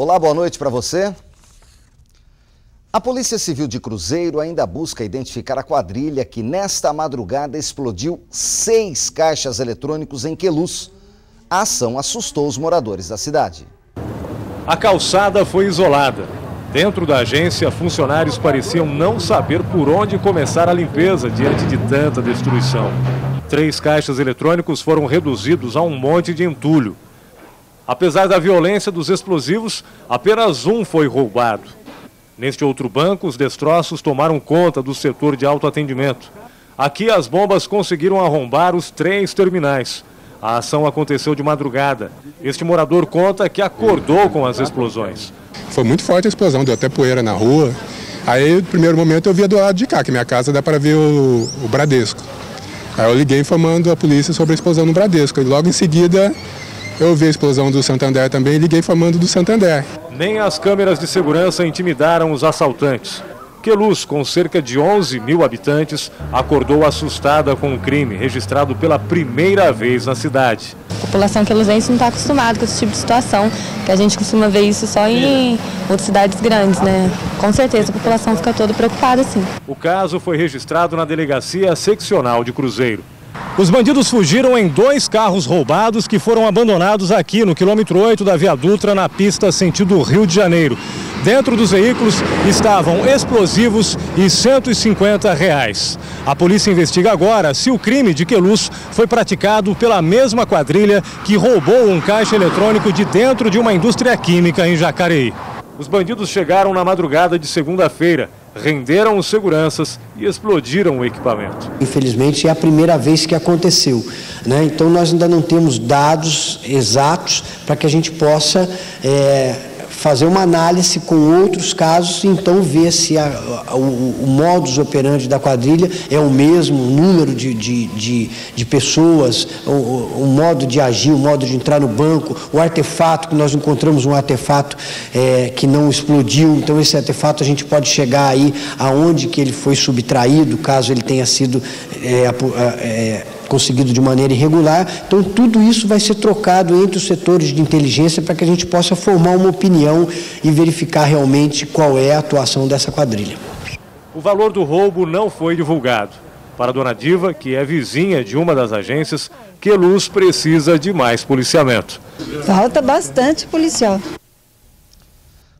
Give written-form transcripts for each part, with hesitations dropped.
Olá, boa noite para você. A Polícia Civil de Cruzeiro ainda busca identificar a quadrilha que nesta madrugada explodiu 6 caixas eletrônicos em Queluz. A ação assustou os moradores da cidade. A calçada foi isolada. Dentro da agência, funcionários pareciam não saber por onde começar a limpeza diante de tanta destruição. 3 caixas eletrônicos foram reduzidos a um monte de entulho. Apesar da violência dos explosivos, apenas um foi roubado. Neste outro banco, os destroços tomaram conta do setor de autoatendimento. Aqui, as bombas conseguiram arrombar os 3 terminais. A ação aconteceu de madrugada. Este morador conta que acordou com as explosões. Foi muito forte a explosão, deu até poeira na rua. Aí, no primeiro momento, eu via do lado de cá, que minha casa dá para ver o Bradesco. Aí eu liguei informando a polícia sobre a explosão no Bradesco. E logo em seguida, eu vi a explosão do Santander também e liguei informando do Santander. Nem as câmeras de segurança intimidaram os assaltantes. Queluz, com cerca de 11 mil habitantes, acordou assustada com o crime registrado pela primeira vez na cidade. A população queluzense não está acostumada com esse tipo de situação, que a gente costuma ver isso só em outras cidades grandes, né? Com certeza a população fica toda preocupada, sim. O caso foi registrado na Delegacia Seccional de Cruzeiro. Os bandidos fugiram em 2 carros roubados que foram abandonados aqui no quilômetro 8 da Via Dutra, na pista sentido Rio de Janeiro. Dentro dos veículos estavam explosivos e R$150. A polícia investiga agora se o crime de Queluz foi praticado pela mesma quadrilha que roubou um caixa eletrônico de dentro de uma indústria química em Jacareí. Os bandidos chegaram na madrugada de segunda-feira, renderam os seguranças e explodiram o equipamento. Infelizmente é a primeira vez que aconteceu, né? Então nós ainda não temos dados exatos para que a gente possa fazer uma análise com outros casos e então ver se o modus operandi da quadrilha é o mesmo, o número de pessoas, o modo de agir, o modo de entrar no banco, o artefato, que nós encontramos um artefato que não explodiu, então esse artefato a gente pode chegar aí aonde que ele foi subtraído, caso ele tenha sido conseguido de maneira irregular. Então tudo isso vai ser trocado entre os setores de inteligência para que a gente possa formar uma opinião e verificar realmente qual é a atuação dessa quadrilha. O valor do roubo não foi divulgado. Para a dona Diva, que é vizinha de uma das agências, Queluz precisa de mais policiamento. Falta bastante policial.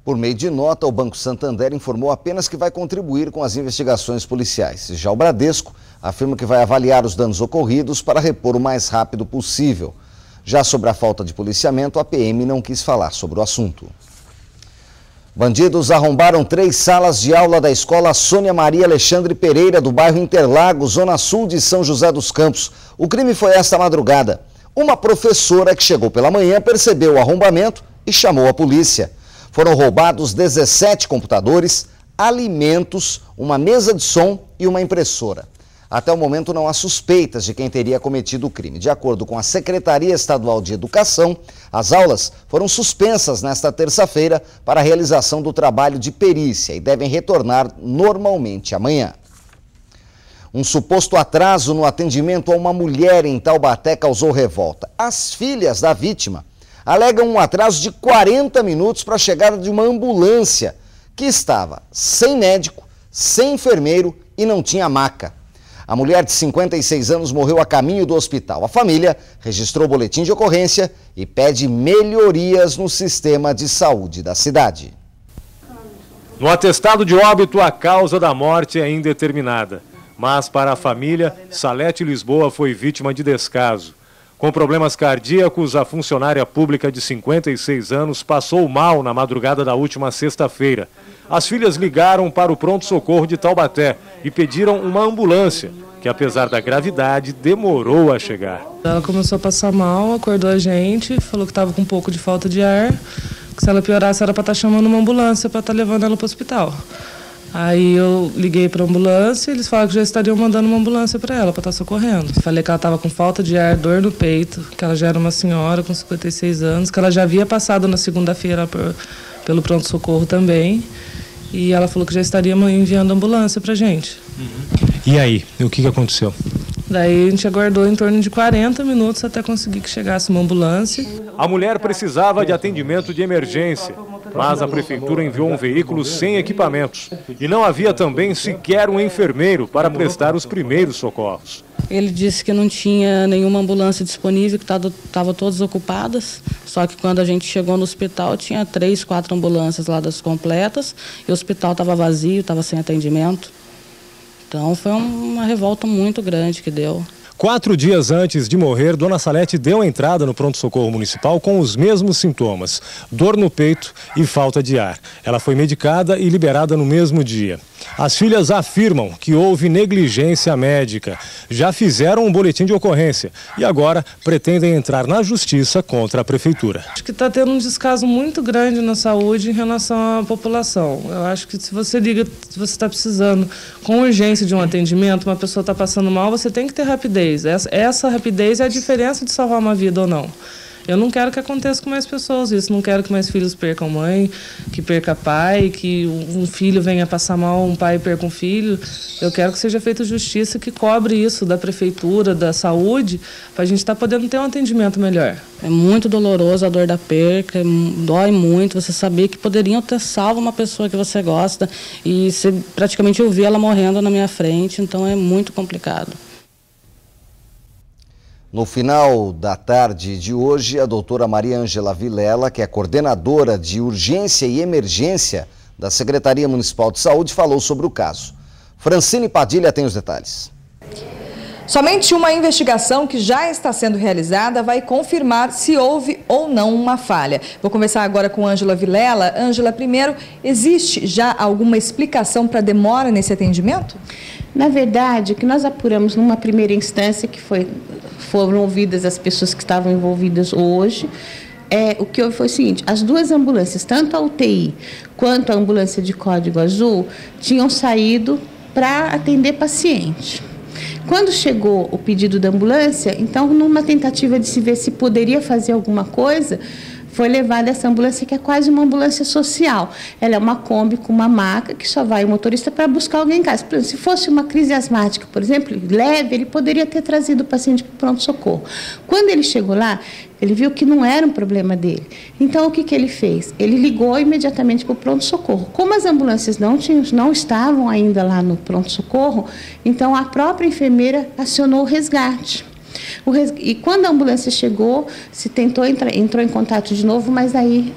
Por meio de nota, o Banco Santander informou apenas que vai contribuir com as investigações policiais. Já o Bradesco afirma que vai avaliar os danos ocorridos para repor o mais rápido possível. Já sobre a falta de policiamento, a PM não quis falar sobre o assunto. Bandidos arrombaram 3 salas de aula da escola Sônia Maria Alexandre Pereira, do bairro Interlagos, zona sul de São José dos Campos. O crime foi esta madrugada. Uma professora que chegou pela manhã percebeu o arrombamento e chamou a polícia. Foram roubados 17 computadores, alimentos, uma mesa de som e uma impressora. Até o momento não há suspeitas de quem teria cometido o crime. De acordo com a Secretaria Estadual de Educação, as aulas foram suspensas nesta terça-feira para a realização do trabalho de perícia e devem retornar normalmente amanhã. Um suposto atraso no atendimento a uma mulher em Taubaté causou revolta. As filhas da vítima alegam um atraso de 40 minutos para a chegada de uma ambulância que estava sem médico, sem enfermeiro e não tinha maca. A mulher de 56 anos morreu a caminho do hospital. A família registrou o boletim de ocorrência e pede melhorias no sistema de saúde da cidade. No atestado de óbito, a causa da morte é indeterminada. Mas para a família, Salete Lisboa foi vítima de descaso. Com problemas cardíacos, a funcionária pública de 56 anos passou mal na madrugada da última sexta-feira. As filhas ligaram para o pronto-socorro de Taubaté e pediram uma ambulância, que apesar da gravidade, demorou a chegar. Ela começou a passar mal, acordou a gente, falou que estava com um pouco de falta de ar, que se ela piorasse era para estar chamando uma ambulância para estar levando ela para o hospital. Aí eu liguei para a ambulância e eles falaram que já estariam mandando uma ambulância para ela, para estar socorrendo. Falei que ela estava com falta de ar, dor no peito, que ela já era uma senhora com 56 anos, que ela já havia passado na segunda-feira pelo pronto-socorro também. E ela falou que já estaria enviando ambulância para a gente. E aí, o que aconteceu? Daí a gente aguardou em torno de 40 minutos até conseguir que chegasse uma ambulância. A mulher precisava de atendimento de emergência. mas a prefeitura enviou um veículo sem equipamentos. E não havia também sequer um enfermeiro para prestar os primeiros socorros. Ele disse que não tinha nenhuma ambulância disponível, que estavam todas ocupadas. Só que quando a gente chegou no hospital, tinha 3, 4 ambulâncias lá das completas e o hospital estava vazio, estava sem atendimento. Então foi uma revolta muito grande que deu. 4 dias antes de morrer, Dona Salete deu entrada no pronto-socorro municipal com os mesmos sintomas: dor no peito e falta de ar. Ela foi medicada e liberada no mesmo dia. As filhas afirmam que houve negligência médica. Já fizeram um boletim de ocorrência e agora pretendem entrar na justiça contra a prefeitura. Acho que está tendo um descaso muito grande na saúde em relação à população. Eu acho que se você liga, se você está precisando com urgência de um atendimento, uma pessoa está passando mal, você tem que ter rapidez. Essa rapidez é a diferença de salvar uma vida ou não. Eu não quero que aconteça com mais pessoas isso, não quero que mais filhos percam mãe, que perca pai, que um filho venha passar mal, um pai perca um filho. Eu quero que seja feita justiça que cobre isso da prefeitura, da saúde, para a gente estar podendo ter um atendimento melhor. É muito doloroso a dor da perca, dói muito você saber que poderiam ter salvo uma pessoa que você gosta e você praticamente ouvir ela morrendo na minha frente, então é muito complicado. No final da tarde de hoje, a doutora Maria Ângela Vilela, que é coordenadora de urgência e emergência da Secretaria Municipal de Saúde, falou sobre o caso. Francine Padilha tem os detalhes. Somente uma investigação que já está sendo realizada vai confirmar se houve ou não uma falha. Vou conversar agora com Ângela Vilela. Ângela, primeiro, existe já alguma explicação para a demora nesse atendimento? Na verdade, o que nós apuramos numa primeira instância, que foram ouvidas as pessoas que estavam envolvidas hoje, o que houve foi o seguinte: as duas ambulâncias, tanto a UTI quanto a ambulância de código azul, tinham saído para atender paciente. Quando chegou o pedido da ambulância, então, numa tentativa de se ver se poderia fazer alguma coisa, foi levada essa ambulância, que é quase uma ambulância social. Ela é uma Kombi com uma maca que só vai o motorista para buscar alguém em casa. Por exemplo, se fosse uma crise asmática, por exemplo, leve, ele poderia ter trazido o paciente para o pronto-socorro. Quando ele chegou lá, ele viu que não era um problema dele. Então, o que ele fez? Ele ligou imediatamente para o pronto-socorro. Como as ambulâncias não estavam ainda lá no pronto-socorro, então a própria enfermeira acionou o resgate. E quando a ambulância chegou, entrou em contato de novo, mas aí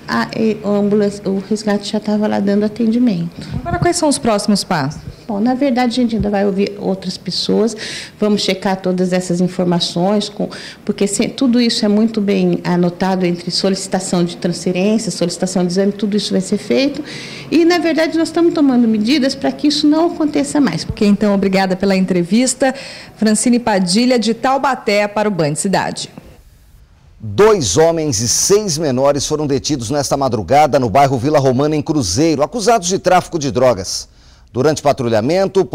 o resgate já estava lá dando atendimento. Agora, quais são os próximos passos? Bom, na verdade, a gente ainda vai ouvir outras pessoas, vamos checar todas essas informações, porque tudo isso é muito bem anotado entre solicitação de transferência, solicitação de exame, tudo isso vai ser feito. E, na verdade, nós estamos tomando medidas para que isso não aconteça mais. Ok, então, obrigada pela entrevista. Francine Padilha, de Taubaté, para o Band Cidade. 2 homens e 6 menores foram detidos nesta madrugada no bairro Vila Romana, em Cruzeiro, acusados de tráfico de drogas. Durante patrulhamento,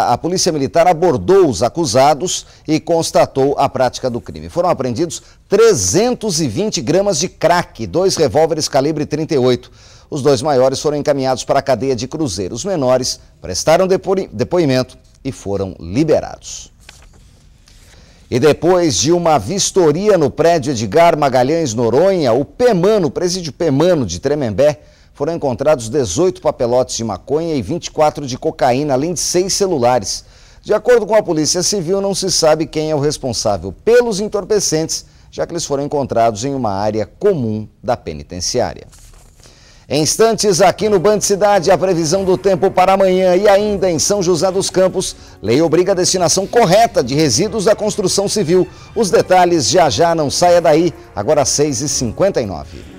a polícia militar abordou os acusados e constatou a prática do crime. Foram apreendidos 320 gramas de crack, 2 revólveres calibre 38. Os 2 maiores foram encaminhados para a cadeia de Cruzeiro. Os menores prestaram depoimento e foram liberados. E depois de uma vistoria no prédio Edgar Magalhães Noronha, o presídio Pemano de Tremembé, foram encontrados 18 papelotes de maconha e 24 de cocaína, além de 6 celulares. De acordo com a Polícia Civil, não se sabe quem é o responsável pelos entorpecentes, já que eles foram encontrados em uma área comum da penitenciária. Em instantes, aqui no Band Cidade, a previsão do tempo para amanhã e ainda em São José dos Campos, lei obriga a destinação correta de resíduos da construção civil. Os detalhes já não saia daí, agora às 6h59.